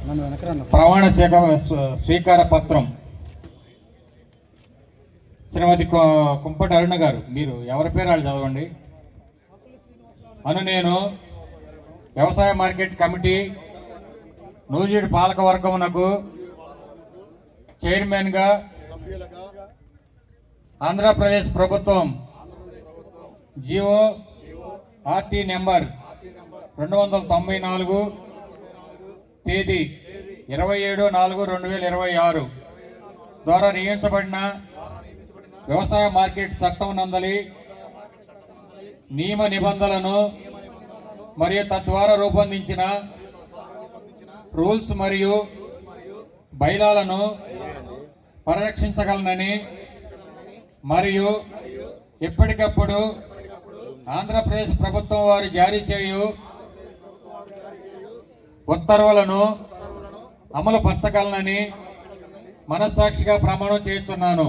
ప్రమాణ స్వీకార పత్రం శ్రీమతి కుంపటి అరుణ గారు. మీరు ఎవరి పేరు వాళ్ళు చదవండి. నేను వ్యవసాయ మార్కెట్ కమిటీ నూజివీడు పాలకవర్గమునకు చైర్మన్గా ఆంధ్రప్రదేశ్ ప్రభుత్వం జిఓ ఆర్టీ నెంబర్ 294 తేదీ 27/4/2026 ద్వారా నియమించబడిన వ్యవసాయ మార్కెట్ చట్టం నందలి నియమ నిబంధనలను మరియు తద్వారా రూపొందించిన రూల్స్ మరియు బైలాలను పరిరక్షించగలనని మరియు ఎప్పటికప్పుడు ఆంధ్రప్రదేశ్ ప్రభుత్వం వారు జారీ చేయు ఉత్తర్వులను అమలు పరచగలనని మనస్సాక్షిగా ప్రమాణం చేస్తున్నాను.